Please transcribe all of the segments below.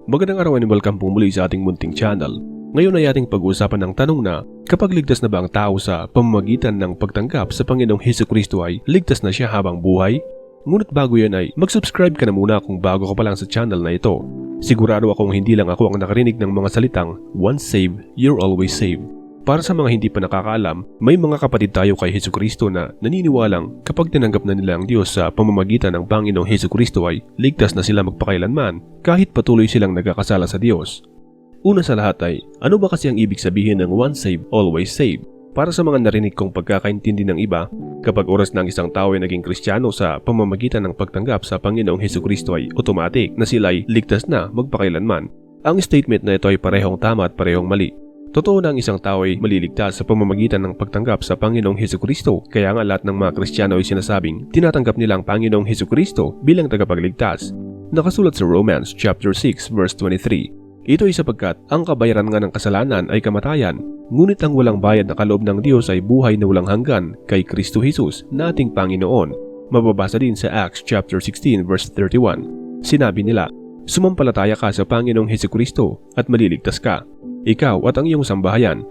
Magandang araw and welcome po muli sa ating munting channel. Ngayon ay ating pag-uusapan ng tanong na kapag ligtas na ba ang tao sa pamamagitan ng pagtanggap sa Panginoong Hesukristo ay ligtas na siya habang buhay? Ngunit bago yan ay mag-subscribe ka na muna kung bago ka pa lang sa channel na ito. Sigurado akong hindi lang ako ang nakarinig ng mga salitang once saved, you're always saved. Para sa mga hindi pa nakakaalam, may mga kapatid tayo kay Hesukristo na naniniwalang kapag tinanggap na nila ang Diyos sa pamamagitan ng Panginoong Hesukristo ay ligtas na sila magpakailanman kahit patuloy silang nagkakasala sa Diyos. Una sa lahat ay, ano ba kasi ang ibig sabihin ng once saved, always saved? Para sa mga narinig kong pagkakaintindi ng iba, kapag oras ng isang tao ay naging Kristiyano sa pamamagitan ng pagtanggap sa Panginoong Hesukristo ay automatic na sila ay ligtas na magpakailanman. Ang statement na ito ay parehong tama at parehong mali. Totoo na ang isang tao ay maliligtas sa pamamagitan ng pagtanggap sa Panginoong Hesukristo, kaya nga lahat ng mga Kristiyano ay sinasabing tinatanggap nila ang Panginoong Hesukristo bilang tagapagligtas. Nakasulat sa Romans chapter 6 verse 23. Ito ay sapagkat ang kabayaran nga ng kasalanan ay kamatayan, ngunit ang walang bayad na kaloob ng Diyos ay buhay na walang hanggan kay Kristo Jesus na ating Panginoon. Mababasa din sa Acts chapter 16 verse 31. Sinabi nila, sumampalataya ka sa Panginoong Hesukristo at maliligtas ka, ikaw at ang iyong sambahayan.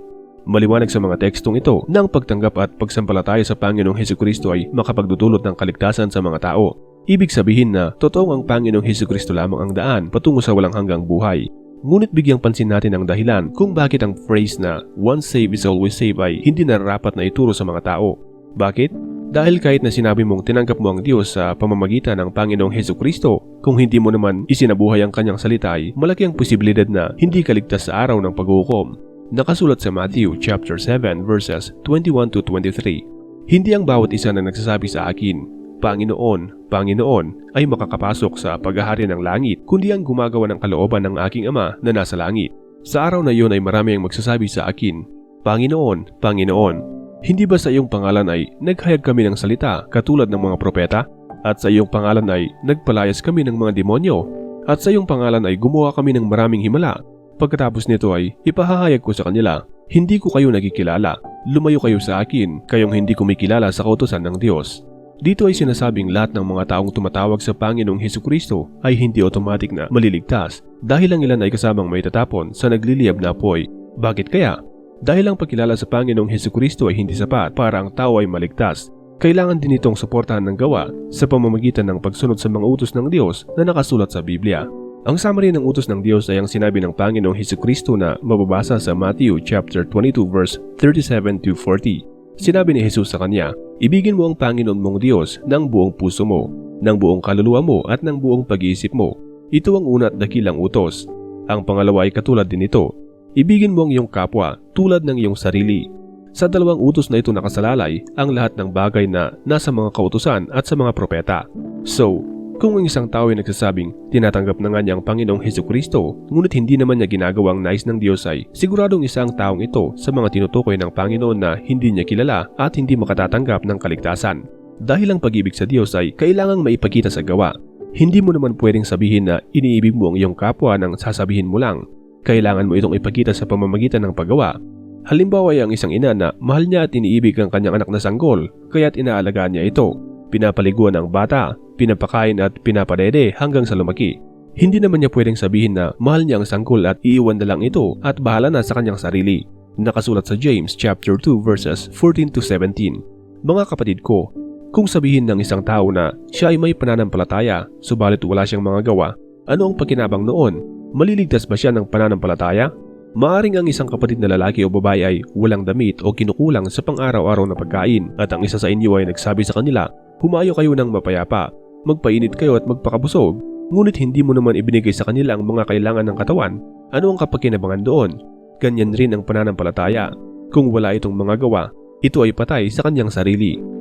Maliwanag sa mga tekstong ito na ang pagtanggap at pagsampalataya sa Panginoong Hesukristo ay makapagdudulot ng kaligtasan sa mga tao. Ibig sabihin na totoong ang Panginoong Hesukristo lamang ang daan patungo sa walang hanggang buhay. Ngunit bigyang pansin natin ang dahilan kung bakit ang phrase na once saved is always saved ay hindi nararapat na ituro sa mga tao. Bakit? Dahil kahit na sinabi mong tinanggap mo ang Diyos sa pamamagitan ng Panginoong Hesukristo, kung hindi mo naman isinabuhay ang kanyang salita ay malaki ang posibilidad na hindi ka ligtas sa araw ng paghuhukom. Nakasulat sa Matthew chapter 7 verses 21 to 23. Hindi ang bawat isa na nagsasabi sa akin, Panginoon, Panginoon, ay makakapasok sa paghahari ng langit, kundi ang gumagawa ng kalooban ng aking Ama na nasa langit. Sa araw na iyon ay marami ang magsasabi sa akin, Panginoon, Panginoon, hindi ba sa iyong pangalan ay naghayag kami ng salita katulad ng mga propeta? At sa iyong pangalan ay nagpalayas kami ng mga demonyo? At sa iyong pangalan ay gumawa kami ng maraming himala? Pagkatapos nito ay ipahahayag ko sa kanila, hindi ko kayo nagkikilala. Lumayo kayo sa akin, kayong hindi kumikilala sa kautusan ng Diyos. Dito ay sinasabing lahat ng mga taong tumatawag sa Panginoong Hesukristo ay hindi automatic na maliligtas dahil ang ilan ay kasamang may tatapon sa nagliliyab na apoy. Bakit kaya? Dahil ang pagkilala sa Panginoong Hesukristo ay hindi sapat para ang tao ay maligtas. Kailangan din itong suportahan ng gawa sa pamamagitan ng pagsunod sa mga utos ng Diyos na nakasulat sa Biblia. Ang summary ng utos ng Diyos ay ang sinabi ng Panginoong Hesukristo na mababasa sa Matthew chapter 22 verse 37 to 40. Sinabi ni Jesus sa kanya, ibigin mo ang Panginoon mong Diyos ng buong puso mo, ng buong kaluluwa mo at ng buong pag-iisip mo. Ito ang una at dakilang utos. Ang pangalawa ay katulad din ito. Ibigin mo ang iyong kapwa tulad ng iyong sarili. Sa dalawang utos na ito nakasalalay ang lahat ng bagay na nasa mga kautusan at sa mga propeta. So, kung ang isang tao ay nagsasabing tinatanggap na nga niya ang Panginoong Hesukristo ngunit hindi naman niya ginagawa ang nais ng Diyos ay siguradong isa ang taong ito sa mga tinutukoy ng Panginoon na hindi niya kilala at hindi makatatanggap ng kaligtasan. Dahil ang pag-ibig sa Diyos ay kailangang maipakita sa gawa. Hindi mo naman pwedeng sabihin na iniibig mo ang iyong kapwa nang sasabihin mo lang. Kailangan mo itong ipakita sa pamamagitan ng paggawa. Halimbawa ay ang isang ina na mahal niya at iniibig ang kanyang anak na sanggol, kaya't inaalagaan niya ito. Pinapaliguan ang bata, pinapakain at pinapadede hanggang sa lumaki. Hindi naman niya pwedeng sabihin na mahal niya ang sanggol at iiwan na lang ito at bahala na sa kanyang sarili. Nakasulat sa James chapter 2 verses 14 to 17. Mga kapatid ko, kung sabihin ng isang tao na siya ay may pananampalataya, subalit wala siyang mga gawa, ano ang pakinabang noon? Maliligtas ba siya ng pananampalataya? Maaring ang isang kapatid na lalaki o babae ay walang damit o kinukulang sa pang-araw-araw na pagkain at ang isa sa inyo ay nagsabi sa kanila, humayo kayo ng mapayapa, magpainit kayo at magpakabusog, ngunit hindi mo naman ibinigay sa kanila ang mga kailangan ng katawan, ano ang kapakinabangan doon? Ganyan rin ang pananampalataya. Kung wala itong mga gawa, ito ay patay sa kanyang sarili.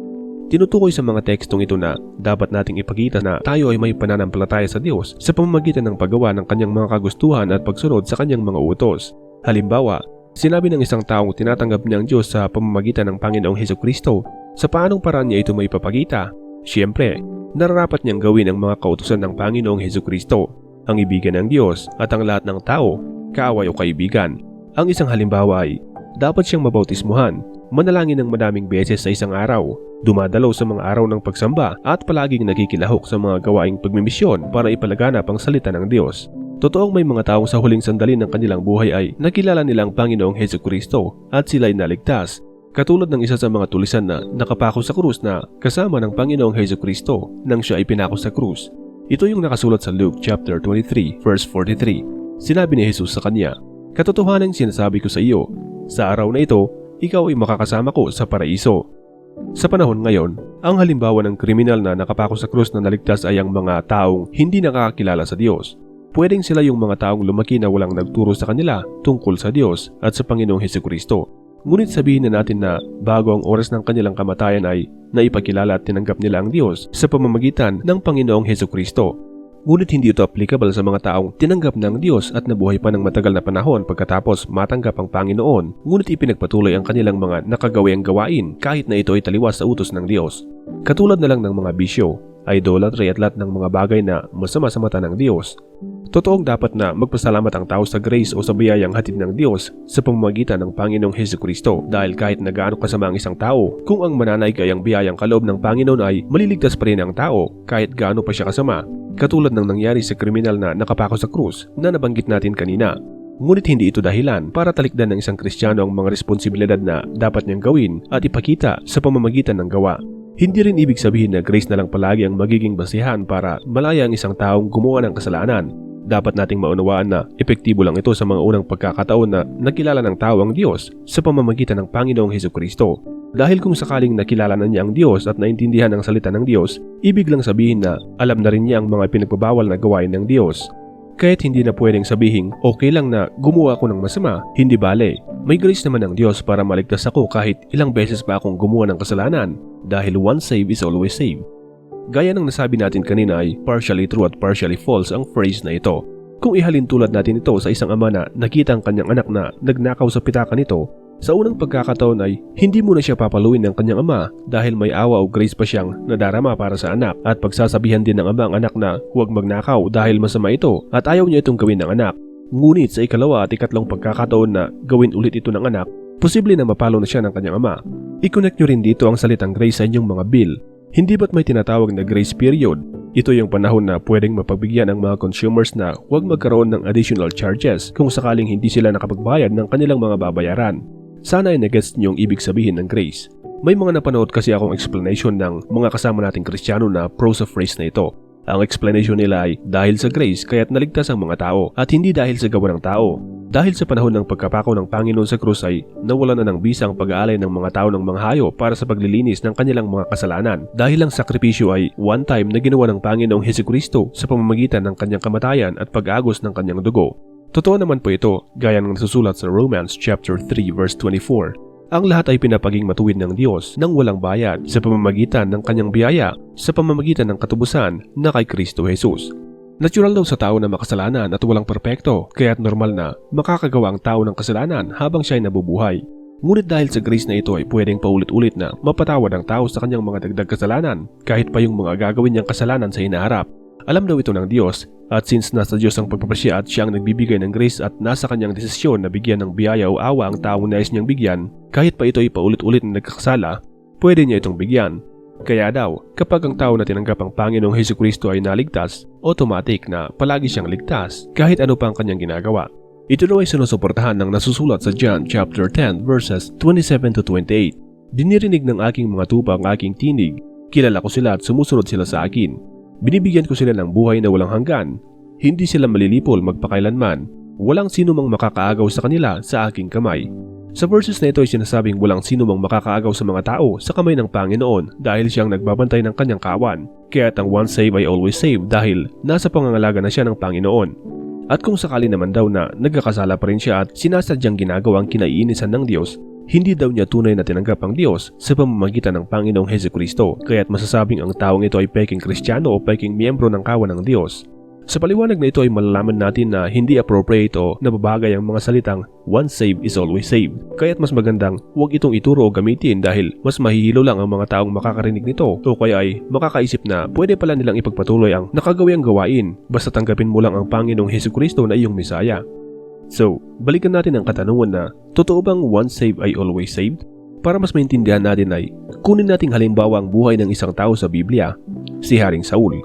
Tinutukoy sa mga tekstong ito na dapat nating ipakita na tayo ay may pananampalataya sa Diyos sa pamamagitan ng paggawa ng kanyang mga kagustuhan at pagsunod sa kanyang mga utos. Halimbawa, sinabi ng isang taong tinatanggap niya ang Diyos sa pamamagitan ng Panginoong Hesukristo, sa paanong paraan niya ito may ipapakita? Siyempre, nararapat niyang gawin ang mga kautusan ng Panginoong Hesukristo, ang ibigan ng Diyos at ang lahat ng tao, kaaway o kaibigan. Ang isang halimbawa ay, dapat siyang mabautismuhan, manalangin ng madaming beses sa isang araw, dumadalaw sa mga araw ng pagsamba at palaging nakikilahok sa mga gawaing pagmimisyon para ipalaganap ang salita ng Diyos. Totoong may mga taong sa huling sandali ng kanilang buhay ay nakilala nilang Panginoong Hesukristo at sila'y naligtas. Katulad ng isa sa mga tulisan na nakapako sa krus na kasama ng Panginoong Hesukristo nang siya ay pinako sa krus. Ito yung nakasulat sa Luke chapter 23 verse 43. Sinabi ni Jesus sa kanya, "Katotohanan sinasabi ko sa iyo, sa araw na ito, ikaw ay makakasama ko sa paraiso." Sa panahon ngayon, ang halimbawa ng kriminal na nakapako sa krus na naligtas ay ang mga taong hindi nakakakilala sa Diyos. Pwedeng sila yung mga taong lumaki na walang nagturo sa kanila tungkol sa Diyos at sa Panginoong Hesukristo. Ngunit sabihin na natin na bago ang oras ng kanilang kamatayan ay naipakilala at tinanggap nila ang Diyos sa pamamagitan ng Panginoong Hesukristo. Ngunit hindi ito applicable sa mga taong tinanggap ng Diyos at nabuhay pa ng matagal na panahon pagkatapos matanggap ang Panginoon, ngunit ipinagpatuloy ang kanilang mga nakagawiang gawain kahit na ito ay taliwas sa utos ng Diyos. Katulad na lang ng mga bisyo, idolatry at lahat ng mga bagay na masama sa mata ng Diyos. Totoong dapat na magpasalamat ang tao sa grace o sa biyayang hatid ng Diyos sa pamamagitan ng Panginoong Hesukristo dahil kahit na gaano kasama ang isang tao, kung ang mananaig ay ang biyayang kaloob ng Panginoon ay maliligtas pa rin ang tao kahit gaano pa siya kasama, katulad ng nangyari sa kriminal na nakapako sa krus na nabanggit natin kanina. Ngunit hindi ito dahilan para talikdan ng isang Kristiyano ang mga responsibilidad na dapat niyang gawin at ipakita sa pamamagitan ng gawa. Hindi rin ibig sabihin na grace na lang palagi ang magiging basihan para malaya ang isang taong gumawa ng kasalanan. Dapat nating maunawaan na epektibo lang ito sa mga unang pagkakataon na nakilala ng tao ang Diyos sa pamamagitan ng Panginoong Hesukristo. Dahil kung sakaling nakilala na niya ang Diyos at naintindihan ang salita ng Diyos, ibig lang sabihin na alam na rin niya ang mga pinagbabawal na gawain ng Diyos. Kahit hindi na pwedeng sabihin, okay lang na gumawa ako ng masama, hindi bale. May grace naman ng Diyos para maligtas ako kahit ilang beses pa akong gumawa ng kasalanan, dahil once saved is always saved. Gaya ng nasabi natin kanina ay partially true at partially false ang phrase na ito. Kung ihalin tulad natin ito sa isang ama na nakita ang kanyang anak na nagnakaw sa pitaka nito, sa unang pagkakataon ay hindi muna siya papaluin ng kanyang ama dahil may awa o grace pa siyang nadarama para sa anak at pagsasabihan din ng ama ang anak na huwag magnakaw dahil masama ito at ayaw niya itong gawin ng anak. Ngunit sa ikalawa at ikatlong pagkakataon na gawin ulit ito ng anak, posible na mapalo na siya ng kanyang ama. I-connect nyo rin dito ang salitang grace sa inyong mga bill. Hindi ba't may tinatawag na grace period? Ito yung panahon na pwedeng mapagbigyan ang mga consumers na huwag magkaroon ng additional charges kung sakaling hindi sila nakapagbayad ng kanilang mga babayaran. Sana ay nagets niyo ang ibig sabihin ng grace. May mga napanood kasi akong explanation ng mga kasama nating Kristiyano na pro sa phrase na ito. Ang explanation nila ay dahil sa grace kaya't naligtas ang mga tao at hindi dahil sa gawa ng tao. Dahil sa panahon ng pagkapako ng Panginoon sa krus ay nawala na ng bisa ang pag-aalay ng mga tao ng mga hayop para sa paglilinis ng kanilang mga kasalanan dahil ang sakripisyo ay one time na ginawa ng Panginoong Hesukristo sa pamamagitan ng kanyang kamatayan at pag-agos ng kanyang dugo. Totoo naman po ito gaya ng nasusulat sa Romans chapter 3 verse 24. Ang lahat ay pinapaging matuwid ng Diyos nang walang bayad sa pamamagitan ng kanyang biyaya sa pamamagitan ng katubusan na kay Kristo Jesus. Natural daw sa tao na makasalanan at walang perpekto, kaya't normal na makakagawa ang tao ng kasalanan habang siya ay nabubuhay. Ngunit dahil sa grace na ito ay pwedeng paulit-ulit na mapatawad ang tao sa kanyang mga dagdag kasalanan kahit pa yung mga gagawin niyang kasalanan sa hinaharap. Alam daw ito ng Diyos at since nasa Diyos ang pagpapasya at siya ang nagbibigay ng grace at nasa kanyang desisyon na bigyan ng biyaya o awa ang taong nais niyang bigyan, kahit pa ito ay paulit-ulit na nagkakasala, pwede niya itong bigyan. Kaya daw, kapag ang tao na tinanggap ang Panginoong Hesukristo ay naligtas, automatic na palagi siyang ligtas kahit ano pa ang kanyang ginagawa. Ito daw ay sinusuportahan ng nasusulat sa John chapter 10 verses 27 to 28. Dinirinig ng aking mga tupa ang aking tinig, kilala ko sila at sumusunod sila sa akin. Binibigyan ko sila ng buhay na walang hanggan, hindi sila malilipol magpakailanman, walang sino mang makakaagaw sa kanila sa aking kamay. Sa verses na ito ay sinasabing walang sino mang makakaagaw sa mga tao sa kamay ng Panginoon dahil siyang nagbabantay ng kanyang kawan. Kaya't ang once saved ay always saved dahil nasa pangangalaga na siya ng Panginoon. At kung sakali naman daw na nagkakasala pa rin siya at sinasadyang ginagawa ang kinaiinisan ng Diyos, hindi daw niya tunay na tinanggap ang Diyos sa pamamagitan ng Panginoong Hesukristo. Kaya't masasabing ang taong ito ay peking Kristiyano o peking miyembro ng kawan ng Diyos. Sa paliwanag na ito ay malalaman natin na hindi appropriate o nababagay ang mga salitang once saved is always saved. Kaya't mas magandang huwag itong ituro o gamitin dahil mas mahihilo lang ang mga taong makakarinig nito o kaya ay makakaisip na pwede pala nilang ipagpatuloy ang nakagawiang gawain basta tanggapin mo lang ang Panginoong Hesukristo na iyong Misaya. So, balikan natin ang katanungan na totoo bang once saved ay always saved? Para mas maintindihan natin ay kunin nating halimbawa ang buhay ng isang tao sa Biblia, si Haring Saul.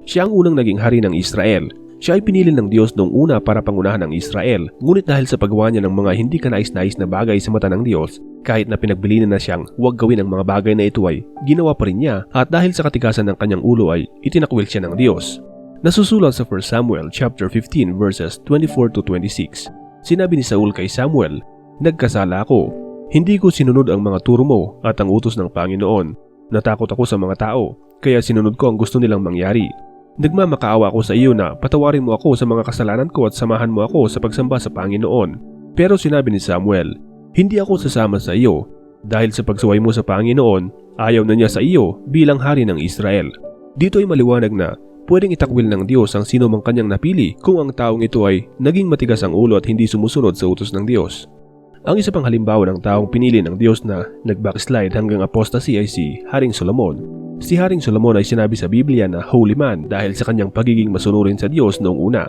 Siya ang unang naging hari ng Israel. Siya ay pinili ng Diyos noong una para pangunahan ang Israel, ngunit dahil sa paggawa niya ng mga hindi kanais-nais na bagay sa mata ng Diyos, kahit na pinagbilinan na siyang huwag gawin ang mga bagay na ito ay ginawa pa rin niya, at dahil sa katigasan ng kanyang ulo ay itinakwil siya ng Diyos. Nasusulat sa 1 Samuel chapter 15 verses 24 to 26. Sinabi ni Saul kay Samuel, "Nagkasala ako. Hindi ko sinunod ang mga turo mo at ang utos ng Panginoon. Natakot ako sa mga tao, kaya sinunod ko ang gusto nilang mangyari. Nagmamakaawa ako sa iyo na patawarin mo ako sa mga kasalanan ko at samahan mo ako sa pagsamba sa Panginoon." Pero sinabi ni Samuel, "Hindi ako sasama sa iyo, dahil sa pagsuway mo sa Panginoon, ayaw na niya sa iyo bilang hari ng Israel." Dito ay maliwanag na pwedeng itakwil ng Diyos ang sino mang kanyang napili kung ang taong ito ay naging matigas ang ulo at hindi sumusunod sa utos ng Diyos. Ang isa pang halimbawa ng taong pinili ng Diyos na nag-backslide hanggang apostasy ay si Haring Solomon. Si Haring Solomon ay sinabi sa Biblia na holy man dahil sa kanyang pagiging masunurin sa Diyos noong una.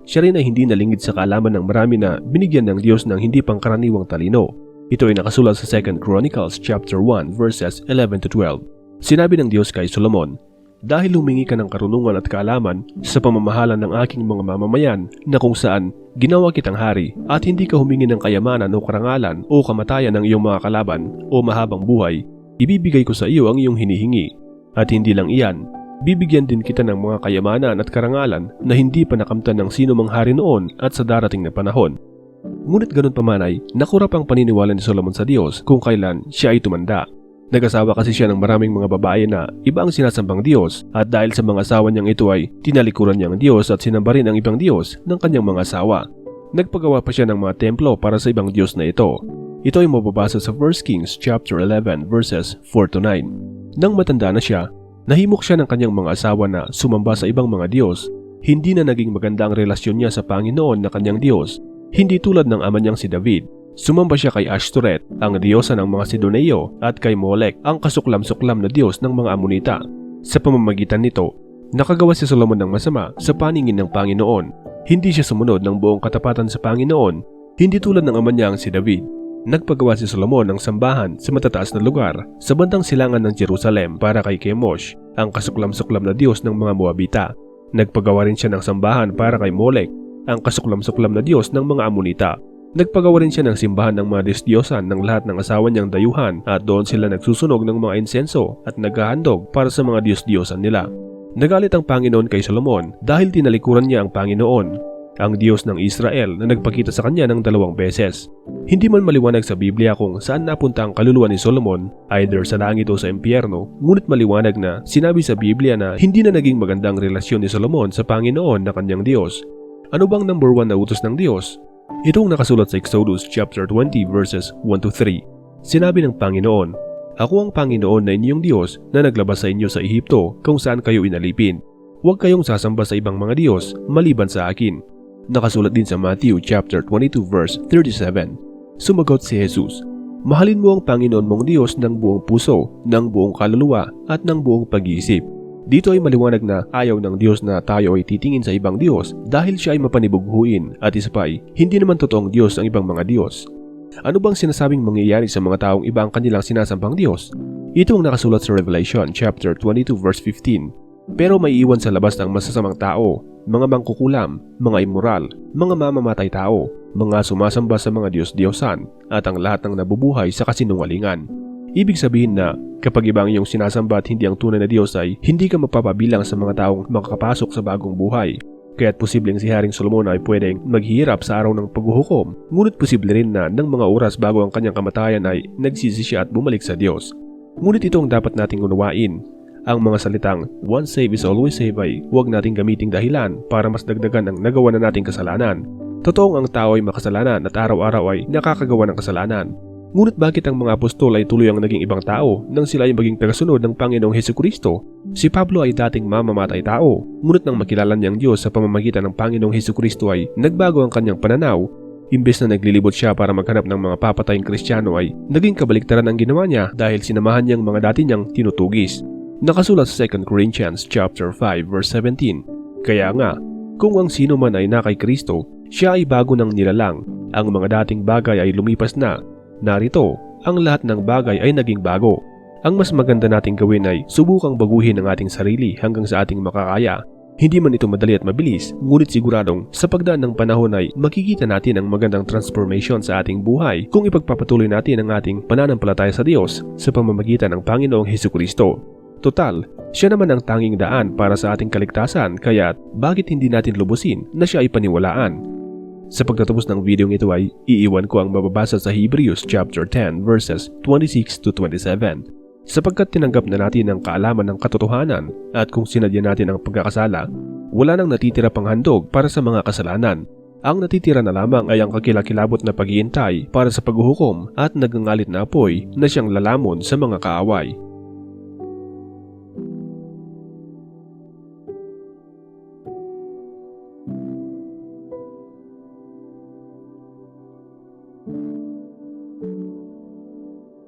Siya rin ay hindi nalingid sa kaalaman ng marami na binigyan ng Diyos ng hindi pangkaraniwang talino. Ito ay nakasulat sa 2 Chronicles chapter 1 verses 11 to 12. Sinabi ng Diyos kay Solomon, "Dahil humingi ka ng karunungan at kaalaman sa pamamahala ng aking mga mamamayan na kung saan ginawa kitang hari at hindi ka humingi ng kayamanan o karangalan o kamatayan ng iyong mga kalaban o mahabang buhay, ibibigay ko sa iyo ang iyong hinihingi. At hindi lang iyan, bibigyan din kita ng mga kayamanan at karangalan na hindi pa nakamtan ng sino mang hari noon at sa darating na panahon." Ngunit ganun pa man ay nakurap ang paniniwala ni Solomon sa Diyos kung kailan siya ay tumanda. Nag-asawa kasi siya ng maraming mga babae na iba ang sinasambang Diyos, at dahil sa mga asawa niyang ito ay tinalikuran niya ang Diyos at sinamba rin ang ibang Diyos ng kanyang mga asawa. Nagpagawa pa siya ng mga templo para sa ibang Diyos na ito. Ito ay mababasa sa 1 Kings chapter 11 verses 4 to 9. Nang matanda na siya, nahimok siya ng kanyang mga asawa na sumamba sa ibang mga Diyos. Hindi na naging maganda ang relasyon niya sa Panginoon na kanyang Diyos, hindi tulad ng ama niyang si David. Sumamba siya kay Ashtoreth, ang diyosa ng mga Sidoneo, at kay Molek, ang kasuklam-suklam na diyos ng mga Amonita. Sa pamamagitan nito, nakagawa si Solomon ng masama sa paningin ng Panginoon. Hindi siya sumunod ng buong katapatan sa Panginoon, hindi tulad ng ama niyang si David. Nagpagawa si Solomon ng sambahan sa matataas na lugar sa bandang silangan ng Jerusalem para kay Chemosh, ang kasuklam-suklam na diyos ng mga Moabita. Nagpagawa rin siya ng sambahan para kay Molek, ang kasuklam-suklam na diyos ng mga Amonita. Nagpagawa rin siya ng simbahan ng mga Diyos-Diyosan ng lahat ng asawa niyang dayuhan, at doon sila nagsusunog ng mga insenso at naghahandog para sa mga Diyos-Diyosan nila. Nagalit ang Panginoon kay Solomon dahil tinalikuran niya ang Panginoon, ang Diyos ng Israel, na nagpakita sa kanya ng 2 beses. Hindi man maliwanag sa Biblia kung saan napunta ang kaluluwa ni Solomon, either sa langit o sa impyerno, ngunit maliwanag na sinabi sa Biblia na hindi na naging magandang relasyon ni Solomon sa Panginoon na kanyang Diyos. Ano bang number 1 na utos ng Diyos? Itong nakasulat sa Exodus chapter 20 verses 1 to 3. Sinabi ng Panginoon, "Ako ang Panginoon na inyong Diyos na naglabas sa inyo sa Ehipto kung saan kayo inalipin. Huwag kayong sasamba sa ibang mga Diyos maliban sa akin." Nakasulat din sa Matthew chapter 22 verse 37. Sumagot si Jesus, "Mahalin mo ang Panginoon mong Diyos ng buong puso, ng buong kaluluwa at ng buong pag-iisip." Dito ay maliwanag na ayaw ng Diyos na tayo ay titingin sa ibang Diyos dahil siya ay mapanibughuin, at isa pa ay hindi naman totoong Diyos ang ibang mga Diyos. Ano bang sinasabing mangyayari sa mga taong iba ang kanilang sinasambang Diyos? Ito ang nakasulat sa Revelation chapter 22 verse 15. "Pero may iwan sa labas ng masasamang tao, mga mangkukulam, mga immoral, mga mamamatay tao, mga sumasamba sa mga Diyos-Diyosan, at ang lahat ng nabubuhay sa kasinungalingan." Ibig sabihin na kapag iba ang iyong sinasamba at hindi ang tunay na Diyos ay hindi ka mapapabilang sa mga taong makakapasok sa bagong buhay. Kaya't posibleng si Haring Solomon ay pwedeng maghihirap sa araw ng paghuhukom, ngunit posible rin na ng mga oras bago ang kanyang kamatayan ay nagsisi siya at bumalik sa Diyos. Ngunit ito ang dapat nating unawain. Ang mga salitang "once saved is always saved" ay huwag nating gamiting dahilan para mas dagdagan ang nagawa na nating kasalanan. Totoong ang tao ay makasalanan at araw-araw ay nakakagawa ng kasalanan. Ngunit bakit ang mga apostol ay tuloy ang naging ibang tao nang sila ay maging tagasunod ng Panginoong Hesukristo? Si Pablo ay dating mamamatay tao, ngunit nang makilala niyang Diyos sa pamamagitan ng Panginoong Hesukristo ay nagbago ang kanyang pananaw. Imbes na naglilibot siya para maghanap ng mga papatayang Kristiyano ay naging kabaliktaran ang ginawa niya dahil sinamahan niyang mga dati niyang tinutugis. Nakasulat sa 2 Corinthians chapter 5 verse 17. Kaya nga, kung ang sino man ay na kay Kristo, siya ay bago ng nilalang. Ang mga dating bagay ay lumipas na. Narito, ang lahat ng bagay ay naging bago. Ang mas maganda nating gawin ay subukang baguhin ang ating sarili hanggang sa ating makakaya. Hindi man ito madali at mabilis, ngunit siguradong sa pagdaan ng panahon ay makikita natin ang magandang transformation sa ating buhay kung ipagpapatuloy natin ang ating pananampalataya sa Diyos sa pamamagitan ng Panginoong Hesukristo. Total, siya naman ang tanging daan para sa ating kaligtasan, kaya bakit hindi natin lubusin na siya ay paniwalaan? Sa pagtatapos ng video ito ay iiwan ko ang mababasa sa Hebrews chapter 10 verses 26 to 27. Sapagkat tinanggap na natin ang kaalaman ng katotohanan at kung sinadya natin ang pagkakasala, wala nang natitira pang handog para sa mga kasalanan. Ang natitira na lamang ay ang kakilakilabot na paghihintay para sa paghuhukom at nagangalit na apoy na siyang lalamon sa mga kaaway.